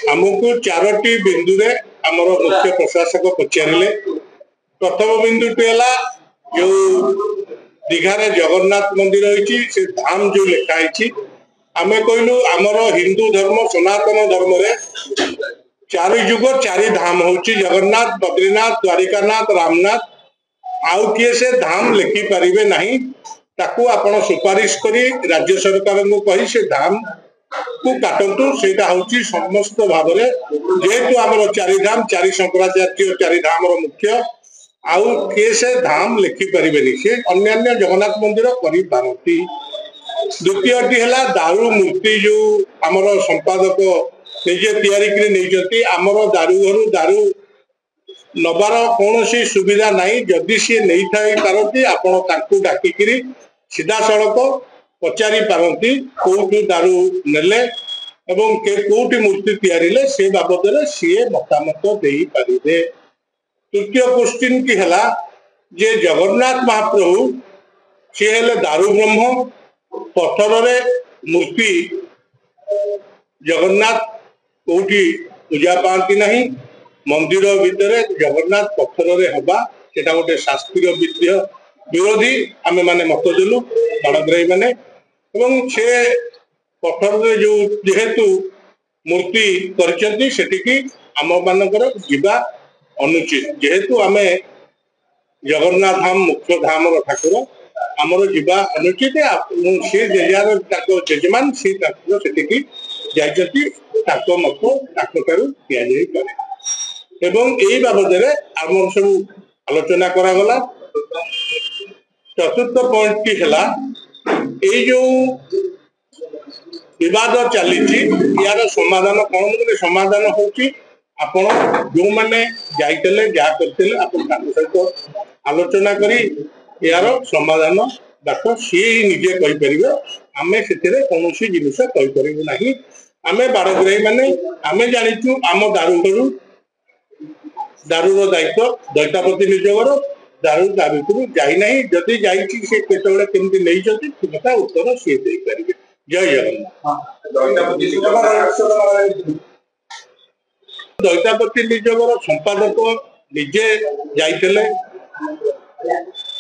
आमको चारोटी बिंदु रे आमर मुख्य प्रशासक पचारे प्रथम बिंदुटी है जो दीघार जगन्नाथ मंदिर होती से धाम जो लिखाई आम कहलु आमर हिंदू धर्म सनातन धर्म रे चारि युग चारि धाम होची जगन्नाथ बद्रीनाथ द्वारिकानाथ रामनाथ आउ किए से धाम लिखि पारिबे नहीं ताकू आपण सुपारिश करी राज्य सरकार को कही से धाम को काटंतु सेटा होची समस्त भाव रे जेतु आमर चारि धाम चारि शंकराचार्य चारि धाम रो मुख्य आउ किए से धाम लिखि पारिबेनी से अन्य जगन्नाथ मंदिर करि पारती। द्वितीयटी है दारू मूर्ति जो आमर संपादक निजे तैयारी आमर दारू घर दारू नबार कौन सुविधा नहीं जदि सी नहीं थाई पारती आपण ताकू डाकिकी सीधा सड़क पचारि पारती कौटू दारू नेले एवं कौटी मूर्ति तैयारी से बाबद सी मतामत दे पारे। तृतीय क्वेश्चन की है जे जगन्नाथ महाप्रभु सी हेले दारू ब्रह्म पत्थर रे मूर्ति जगन्नाथ कौटी पूजा पाती नहीं मंदिर भितर जगन्नाथ पत्थर रे हवा सेटा गोटे शास्त्रीय विरोधी आमे माने मत देलु बाड़ग्राही माने एवं से पत्थर रे जो जेहेतु मूर्ति करचंती सेटिकी आम मानकर जीवा अनुचित जेहेतु आमे जगन्नाथ धाम मुख्य धाम ठाकुर आमर जीवा अनुचित सी जेजमान सी सेटिकी जाइछंती ताको मत ताको ठारू दिया जाई पारे एवं यही बाबद आम सब आलोचना करागला। चतुर्थ पॉइंट की है जो विवाद चली यार समाधान कौन गोटे समाधान होची आपण जो मैंने जाइले जहाँ करते सहित आलोचना करी यार समाधान बात सी निजे कहीपर आम से कौन जिनस कहीपर ना आम बाड़ग्राही माने आम जाचु आम दारू दारूर दायित्व दैतापति निजोगर दारू ता भर जाना जदि जामती नहीं कथा उत्तर सी दे पारे। जय जगन्नाथ। दैतापति निजोगर संपादक निजे जाइले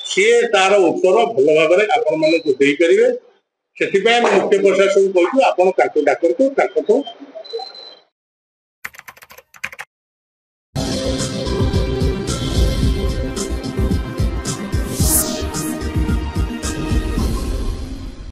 सी तार उत्तर भल भाव आपण मानक दे पारे से मुख्य प्रशासन कहूँ आप डाकतु